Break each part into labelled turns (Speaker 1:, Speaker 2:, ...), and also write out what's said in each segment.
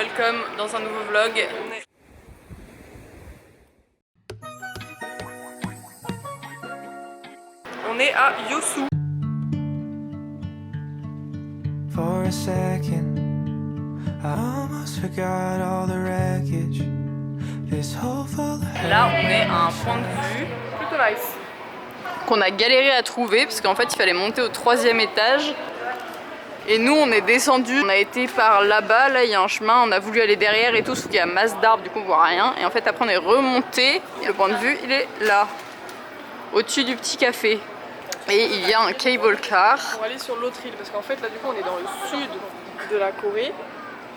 Speaker 1: welcome dans un nouveau vlog. On est à Yosu.
Speaker 2: For a second, I almost forgot all the wreckage. This hopeful.
Speaker 1: Là, on est à un point de vue plutôt nice qu'on a galéré à trouver parce qu'en fait, il fallait monter au 3e étage. Et nous, on est descendu. On a été par là-bas. Là, il y a un chemin. On a voulu aller derrière et tout, sauf qu'il y a masse d'arbres, du coup, on voit rien. Et en fait, après, on est remonté. Et le point de vue, il est là, au-dessus du petit café. Et il y a un cable car. On va aller sur l'autre île parce qu'en fait là du coup on est dans le sud de la Corée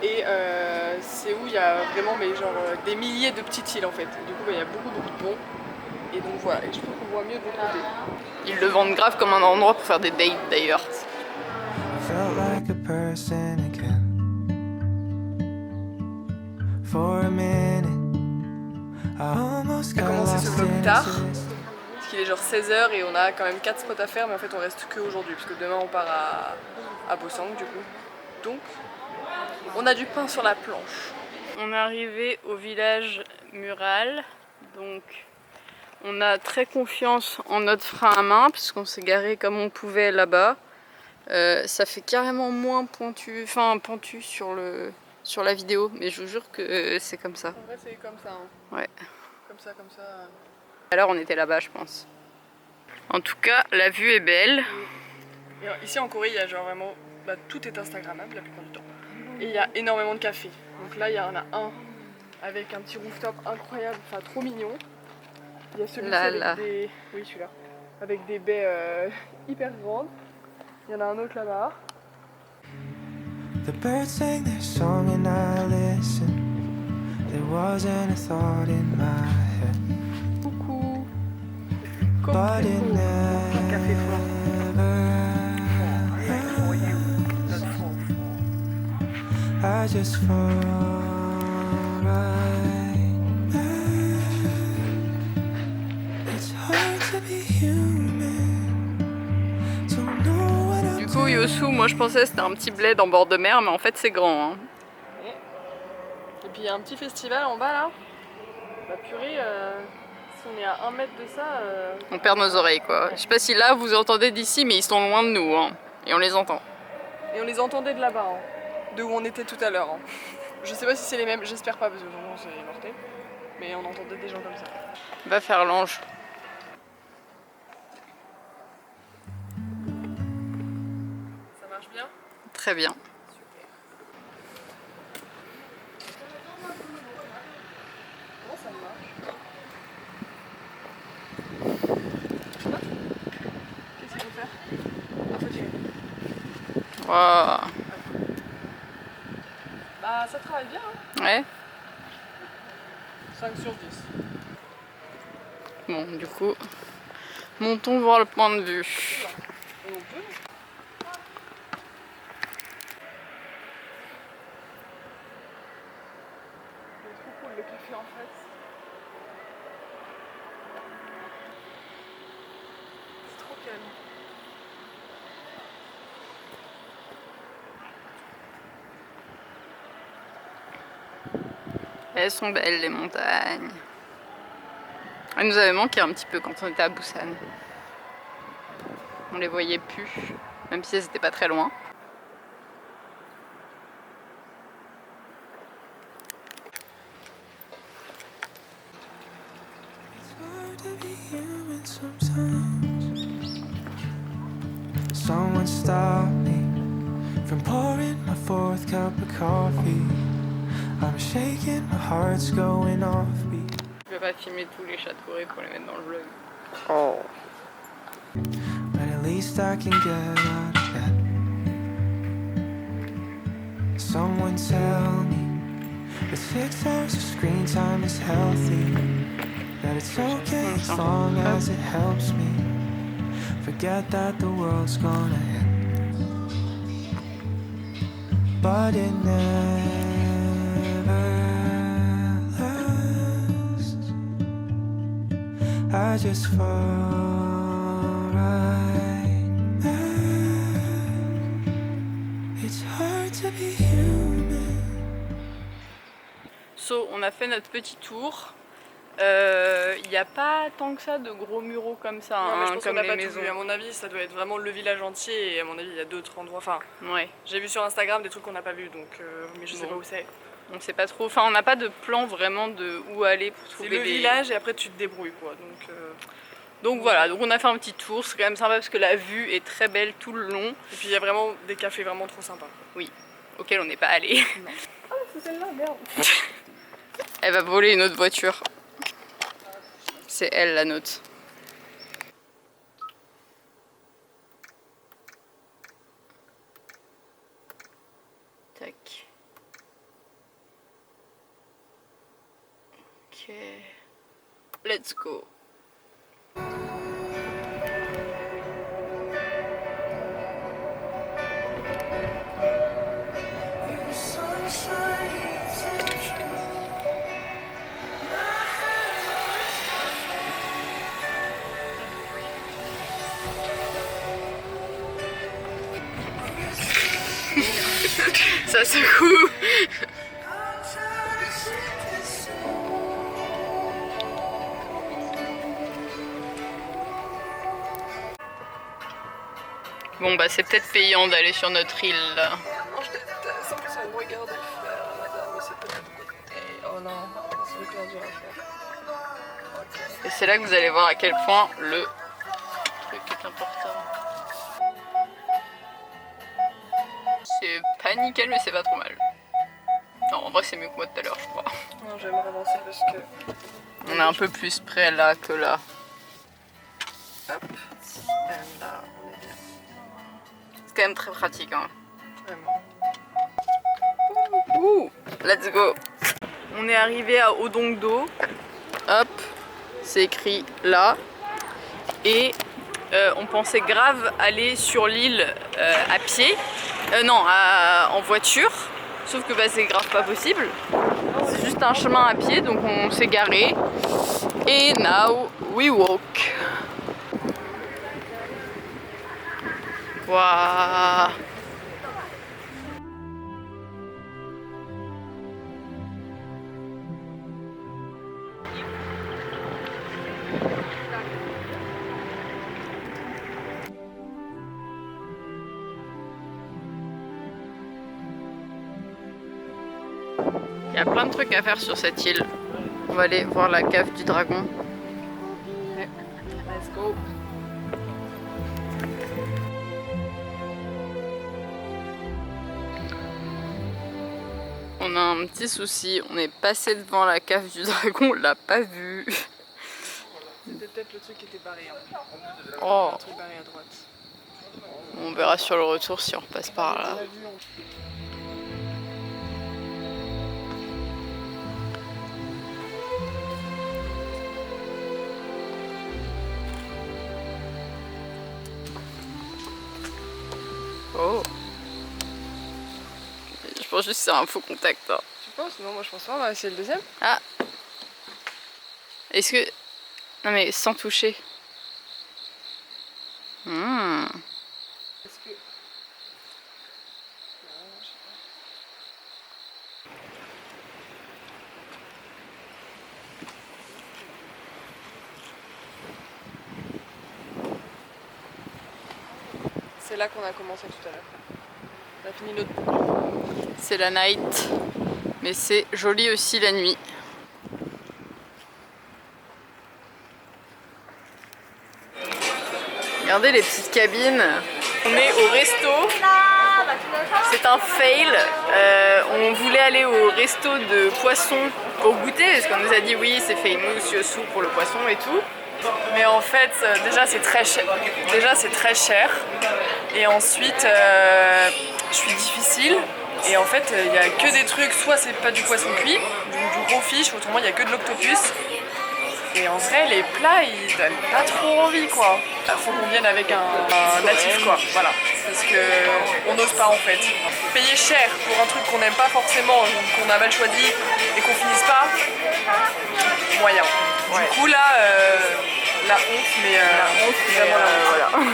Speaker 1: et c'est où il y a vraiment des milliers de petites îles en fait. Du coup il y a beaucoup de ponts et donc voilà, et je trouve qu'on voit mieux de l'autre côté. Ils le vendent grave comme un endroit pour faire des dates d'ailleurs. On a commencé ce vlog tard. Il est genre 16h et on a quand même 4 spots à faire, mais en fait on reste que aujourd'hui parce que demain on part à Bosang du coup. Donc on a du pain sur la planche. On est arrivé au village mural, donc on a très confiance en notre frein à main parce qu'on s'est garé comme on pouvait là-bas. Ça fait carrément moins pentu sur la vidéo, mais je vous jure que c'est comme ça. En vrai c'est comme ça. Hein. Ouais. Comme ça. Alors on était là-bas je pense. En tout cas la vue est belle. Et ici en Corée il y a genre vraiment tout est instagrammable la plupart du temps. Et il y a énormément de cafés. Donc là il y en a un avec un petit rooftop incroyable, enfin trop mignon. Il y a celui-ci avec des... Oui celui-là. Avec des baies hyper grandes. Il y en a un autre là-bas. The birds sang their song and I listened. There wasn't a thought in my head. Coucou. But it never I just fall right there. It's hard to be human. Don't know what I'm. Du coup Yosu, moi je pensais que c'était un petit bled en bord de mer, mais en fait c'est grand. Hein. Et puis il y a un petit festival en bas là. La purée, si on est à 1 mètre de ça... On perd nos oreilles quoi. Je sais pas si là vous entendez d'ici, mais ils sont loin de nous. Hein. Et on les entend. Et on les entendait de là-bas, hein. De où on était tout à l'heure. Hein. Je sais pas si c'est les mêmes, j'espère pas parce que vraiment c'est mortel. Mais on entendait des gens comme ça. Va faire l'ange. Ça marche bien? Très bien. Wow. Bah ça travaille bien hein. Ouais. 5 sur 10. Bon du coup, montons voir le point de vue. Et on peut. C'est trop cool le café en fait. C'est trop calme. Elles sont belles les montagnes. Elles nous avaient manqué un petit peu quand on était à Busan. On les voyait plus, même si elles étaient pas très loin. Someone stop me from pouring my 4th cup of coffee. I'm shaking, my heart's going off beat. Je vais pas filmer tous les chats de Corée pour les mettre dans le vlog. Oh. But at least I can get out of bed. Someone tell me that 6 hours of screen time is healthy. That it's okay as long as it helps me forget that the world's gonna end. But it never lasts. I just fall right there. It's hard to be human.
Speaker 3: So, on a fait notre petit tour. Il n'y a pas tant que ça de gros muraux comme ça,
Speaker 1: non, mais je pense
Speaker 3: comme
Speaker 1: qu'on
Speaker 3: les
Speaker 1: n'a pas
Speaker 3: maisons.
Speaker 1: tout vu. À mon avis, ça doit être vraiment le village entier et à mon avis, il y a d'autres endroits. Enfin,
Speaker 3: Ouais.
Speaker 1: j'ai vu sur Instagram des trucs qu'on n'a pas vu, donc mais je sais pas où c'est.
Speaker 3: On sait pas trop. Enfin, on n'a pas de plan vraiment de où aller pour trouver
Speaker 1: C'est le village et après tu te débrouilles quoi. Donc
Speaker 3: voilà, donc on a fait un petit tour. C'est quand même sympa parce que la vue est très belle tout le long.
Speaker 1: Et puis il y a vraiment des cafés vraiment trop sympas.
Speaker 3: Oui, auquel on n'est pas allé.
Speaker 1: Ah, c'est celle-là, merde.
Speaker 3: Elle va voler une autre voiture. C'est elle la nôtre. Tac. Ok. Let's go. Ça secoue. Bon bah c'est peut-être payant d'aller sur notre île là.
Speaker 1: Non, je déteste. En plus, on me regarde faire, madame, mais c'est pas de oh non, c'est le clair dur à faire.
Speaker 3: Et c'est là que vous allez voir à quel point le truc est important. C'est pas nickel mais c'est pas trop mal. Non en vrai c'est mieux que moi tout à l'heure je crois.
Speaker 1: Non, j'aimerais avancer parce que...
Speaker 3: On est un peu plus près là que là.
Speaker 1: Hop, là, on est bien.
Speaker 3: C'est quand même très pratique hein.
Speaker 1: Vraiment.
Speaker 3: Ouh, let's go. On est arrivé à Odongdo. Hop, c'est écrit là. Et on pensait grave aller sur l'île à pied. En voiture. Sauf que bah, c'est grave pas possible. C'est juste un chemin à pied, donc on s'est garé. Et now we walk. Waouh. Il y a plein de trucs à faire sur cette île. On va aller voir la cave du dragon.
Speaker 1: Ouais. Let's go.
Speaker 3: On a un petit souci, on est passé devant la cave du dragon, on l'a pas vu.
Speaker 1: C'était peut-être le truc qui était barré. Hein.
Speaker 3: Oh.
Speaker 1: Un truc barré à droite.
Speaker 3: On verra sur le retour si on repasse par là. Oh. Je pense juste que c'est un faux contact. Hein.
Speaker 1: Tu penses? Non, moi je pense pas, on va essayer le deuxième.
Speaker 3: Ah. Est-ce que... Non mais sans toucher.
Speaker 1: Est-ce que... C'est là qu'on a commencé tout à l'heure. On a fini notre boucle.
Speaker 3: C'est la night. Mais c'est joli aussi la nuit. Regardez les petites cabines. On est au resto. C'est un fail. On voulait aller au resto de poisson pour goûter parce qu'on nous a dit oui c'est famous yosu pour le poisson et tout.
Speaker 1: Mais en fait, déjà c'est très cher. Et ensuite, je suis difficile. Et en fait, il n'y a que des trucs, soit c'est pas du poisson cuit, du gros fish, autrement il n'y a que de l'octopus. Et en vrai, les plats, ils donnent pas trop envie, quoi. Faut qu'on vienne avec un natif, quoi. Voilà. Parce que on n'ose pas, en fait. Payer cher pour un truc qu'on n'aime pas forcément, qu'on a mal choisi et qu'on finisse pas, moyen. Ouais. Du coup, là, la honte, mais vraiment la honte.
Speaker 3: Voilà.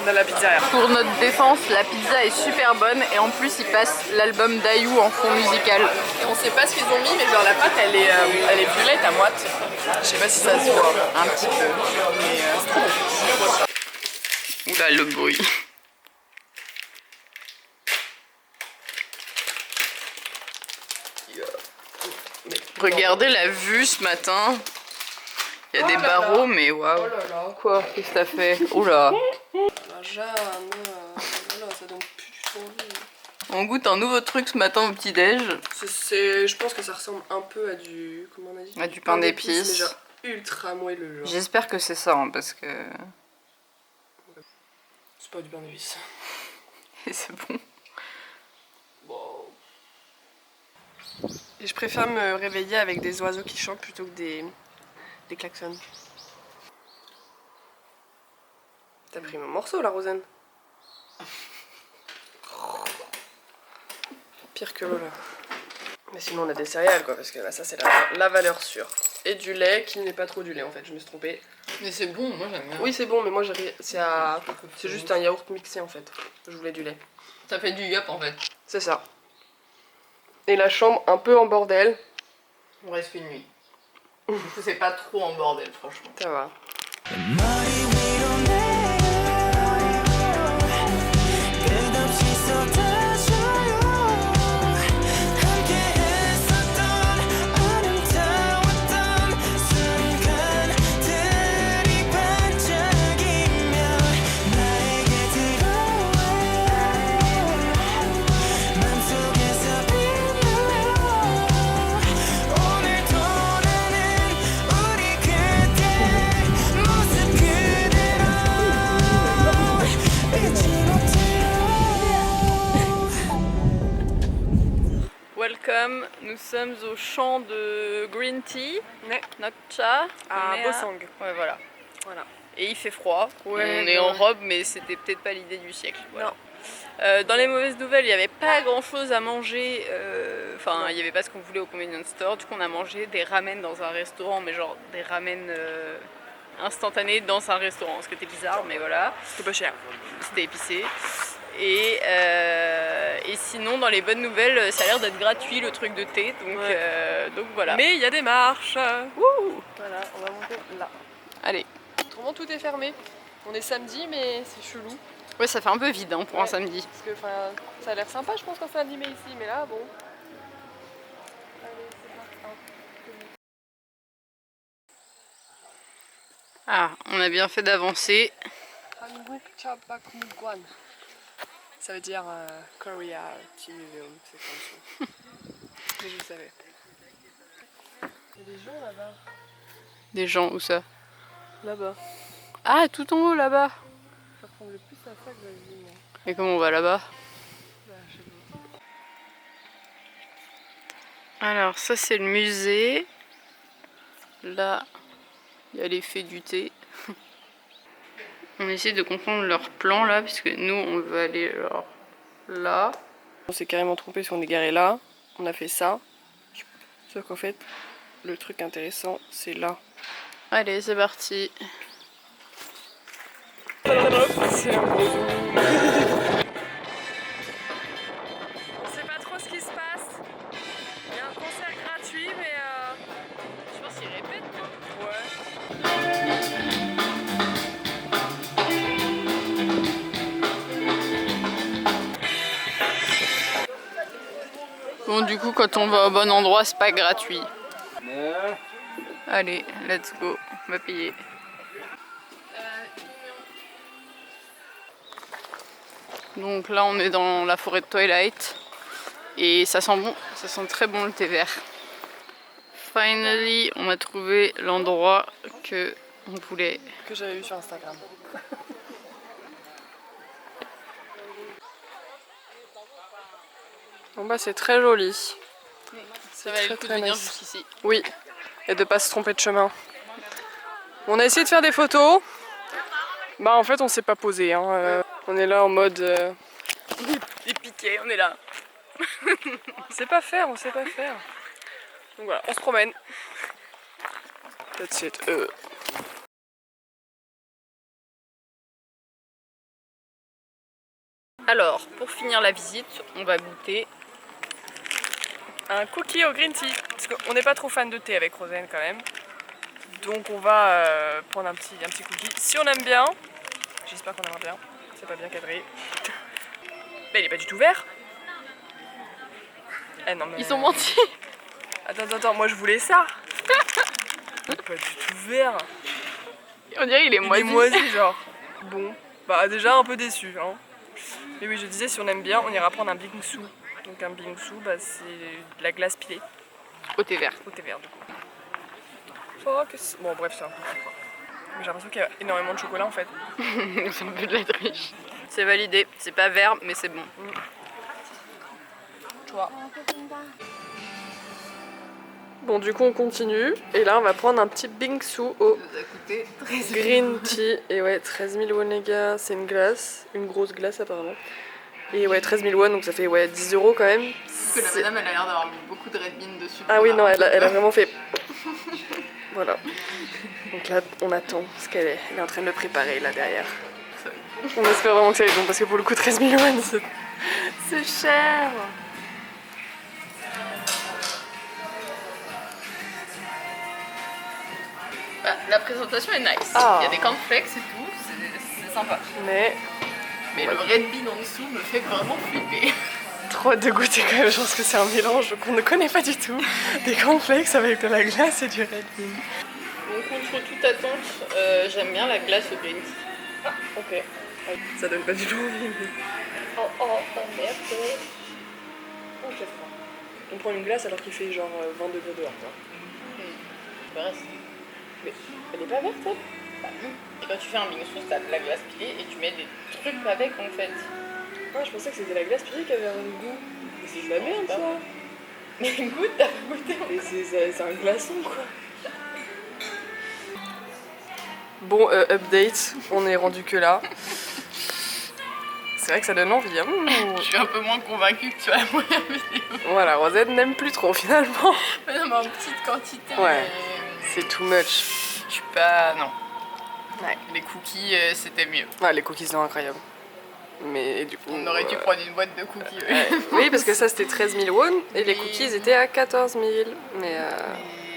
Speaker 1: On a la pizza.
Speaker 3: Pour notre défense, la pizza est super bonne et en plus ils passent l'album d'Aïou en fond musical.
Speaker 1: Et on sait pas ce qu'ils ont mis, mais genre la pâte elle est violette à moite. Je sais pas si ça se voit
Speaker 3: Un petit peu.
Speaker 1: mais c'est trop bon.
Speaker 3: Oula, le bruit. Regardez la vue ce matin. Il y a des barreaux, mais waouh.
Speaker 1: Oh là là.
Speaker 3: Quoi? Qu'est-ce que t'as fait? Oula.
Speaker 1: La Jeanne, voilà, ça donne plus du tout envie.
Speaker 3: On goûte un nouveau truc ce matin au petit-déj.
Speaker 1: Je pense que ça ressemble un peu à du... Comment on a dit?
Speaker 3: À du pain d'épices.
Speaker 1: Mais genre ultra moelleux. Genre.
Speaker 3: J'espère que c'est ça, hein, parce que...
Speaker 1: C'est pas du pain d'épices.
Speaker 3: Et c'est bon.
Speaker 1: Wow. Et je préfère me réveiller avec des oiseaux qui chantent plutôt que des klaxons. T'as pris mon morceau là, Rosanne? Pire que l'eau là. Mais sinon on a des céréales quoi, parce que là ça c'est la valeur sûre. Et du lait qui n'est pas trop du lait en fait, je me suis trompée.
Speaker 3: Mais c'est bon, moi j'aime bien.
Speaker 1: Oui c'est bon mais moi c'est juste un yaourt mixé en fait. Je voulais du lait.
Speaker 3: Ça fait du yop en fait.
Speaker 1: C'est ça. Et la chambre un peu en bordel.
Speaker 3: On reste une nuit. C'est pas trop en bordel franchement.
Speaker 1: Ça va.
Speaker 3: Welcome, nous sommes au champ de green tea, Nokcha,
Speaker 1: À Bosang.
Speaker 3: Ouais voilà.
Speaker 1: Voilà.
Speaker 3: Et il fait froid,
Speaker 1: Ouais,
Speaker 3: on est en robe mais c'était peut-être pas l'idée du siècle. Voilà.
Speaker 1: Non.
Speaker 3: Dans les mauvaises nouvelles, il n'y avait pas grand chose à manger, enfin il n'y avait pas ce qu'on voulait au convenience store, du coup on a mangé des ramen dans un restaurant, mais genre des ramen instantanés dans un restaurant, ce qui était bizarre mais voilà.
Speaker 1: C'était pas cher.
Speaker 3: C'était épicé. Et sinon dans les bonnes nouvelles, ça a l'air d'être gratuit le truc de thé, donc voilà.
Speaker 1: Mais il y a des marches.
Speaker 3: Wouh.
Speaker 1: Voilà, on va monter là.
Speaker 3: Allez.
Speaker 1: Autrement tout est fermé. On est samedi mais c'est chelou.
Speaker 3: Ouais, ça fait un peu vide hein, pour un samedi.
Speaker 1: Parce que ça a l'air sympa je pense quand c'est animé ici, mais là bon. Allez, c'est parti.
Speaker 3: Ah, on a bien fait d'avancer.
Speaker 1: Ça veut dire Korea TV Film, c'est comme ça. Mais je savais. Il y a des gens là-bas.
Speaker 3: Des gens, où ça?
Speaker 1: Là-bas.
Speaker 3: Ah, tout en haut là-bas.
Speaker 1: Ça ressemble plus à ça que la vie.
Speaker 3: Et comment on va là-bas?
Speaker 1: Bah, je sais pas.
Speaker 3: Alors, ça c'est le musée. Là, il y a l'effet du thé. On essaie de comprendre leur plan là, puisque nous on veut aller genre là.
Speaker 1: On s'est carrément trompé parce qu'on est garé là. On a fait ça. Sauf qu'en fait, le truc intéressant, c'est là.
Speaker 3: Allez, c'est parti.
Speaker 1: C'est un gros zoom. On sait pas trop ce qui se passe. Il y a un concert gratuit, mais
Speaker 3: Je pense qu'ils répètent.
Speaker 1: ouais.
Speaker 3: Bon, du coup, quand on va au bon endroit, c'est pas gratuit. Allez, let's go. On va payer. Donc là, on est dans la forêt de Twilight. Et ça sent bon, ça sent très bon le thé vert. Finally, on a trouvé l'endroit que on voulait.
Speaker 1: Que j'avais vu sur Instagram. Bon bah c'est très joli.
Speaker 3: Ça valait le coup de venir jusqu'ici.
Speaker 1: Oui, et de pas se tromper de chemin. On a essayé de faire des photos. Bah en fait on s'est pas posé. Hein. On est là en mode...
Speaker 3: Les piquets, on est là.
Speaker 1: On sait pas faire, on sait pas faire. Donc voilà, on se promène. That's it.
Speaker 3: Alors, pour finir la visite, on va goûter.
Speaker 1: Un cookie au green tea. Parce qu'on n'est pas trop fan de thé avec Rosen quand même. Donc on va prendre un petit cookie. Si on aime bien, j'espère qu'on aimera bien. C'est pas bien cadré. Mais il est pas du tout vert. Eh non mais...
Speaker 3: Ils ont menti.
Speaker 1: Attends, moi je voulais ça. Pas du tout vert.
Speaker 3: On dirait il est moisi.
Speaker 1: Il est moisi genre. Bon, bah déjà un peu déçu. Hein. Mais oui, je disais, si on aime bien, on ira prendre un bingsu. Donc un bingsu, bah, c'est de la glace pilée.
Speaker 3: Au thé vert.
Speaker 1: Au thé vert du coup. Bon bref, c'est un peu fou, quoi. Mais j'ai l'impression qu'il y a énormément de chocolat en fait.
Speaker 3: C'est un peu de la triche. C'est validé, c'est pas vert mais c'est bon.
Speaker 1: Tu vois. Bon du coup on continue et là on va prendre un petit bingsu au
Speaker 3: Ça a coûté 13
Speaker 1: green tea. Et ouais, 13 000 won les gars, c'est une glace, une grosse glace apparemment. Et ouais, 13 000 won, donc ça fait ouais, 10 € quand même.
Speaker 3: Parce que la madame elle a l'air d'avoir mis beaucoup de Red Bean dessus.
Speaker 1: Ah oui, non, elle a vraiment fait... Voilà. Donc là, on attend ce qu'elle est. Elle est en train de le préparer là derrière. On espère vraiment que ça va être bon parce que pour le coup, 13 000 won, c'est cher.
Speaker 3: Bah, la présentation est nice.
Speaker 1: Ah.
Speaker 3: Il y a des cornflakes et tout, c'est sympa.
Speaker 1: Mais
Speaker 3: Mais le Red Bean en dessous me fait vraiment flipper.
Speaker 1: trop hâte de goûter quand même. Je pense que c'est un mélange qu'on ne connaît pas du tout. Des cornflakes avec de la glace et du Red Bean.
Speaker 3: Donc contre toute attente, j'aime bien la glace au green tea.
Speaker 1: Ah, ok. Ça donne pas du tout envie.
Speaker 3: Oh merde.
Speaker 1: Oh, j'ai froid. On prend une glace alors qu'il fait genre 20 degrés dehors, quoi.
Speaker 3: Bah reste.
Speaker 1: Mais elle est pas verte, elle?
Speaker 3: Bah non. Et quand tu fais un bingsu, t'as de la glace pilée et tu mets des trucs avec en fait.
Speaker 1: Ah, je pensais que c'était la glace pilée qui avait un goût. Mais c'est de la merde, ça.
Speaker 3: Mais goûte, t'as pas goûté.
Speaker 1: Et c'est un glaçon, quoi. Bon, update, on est rendu que là. C'est vrai que ça donne envie. Hein.
Speaker 3: Je suis un peu moins convaincue que tu as la première vidéo.
Speaker 1: Voilà, Rosette n'aime plus trop finalement.
Speaker 3: Mais non, mais en petite quantité.
Speaker 1: Ouais.
Speaker 3: Mais...
Speaker 1: C'est too much.
Speaker 3: Je suis pas... Non.
Speaker 1: Ouais.
Speaker 3: Les cookies, c'était mieux.
Speaker 1: Ouais, les cookies sont incroyables. Mais du coup...
Speaker 3: On aurait dû prendre une boîte de cookies.
Speaker 1: Ouais. Oui, parce que ça c'était 13 000 won et les cookies étaient à 14 000.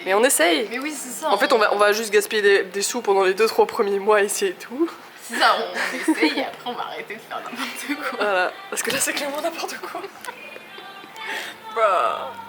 Speaker 1: Mais on essaye.
Speaker 3: Mais oui, c'est ça.
Speaker 1: En fait, on va juste gaspiller des sous pendant les 2-3 premiers mois ici et tout.
Speaker 3: C'est ça, on essaye et après on va arrêter de faire n'importe quoi.
Speaker 1: Voilà, parce que là c'est clairement n'importe quoi. Bruh.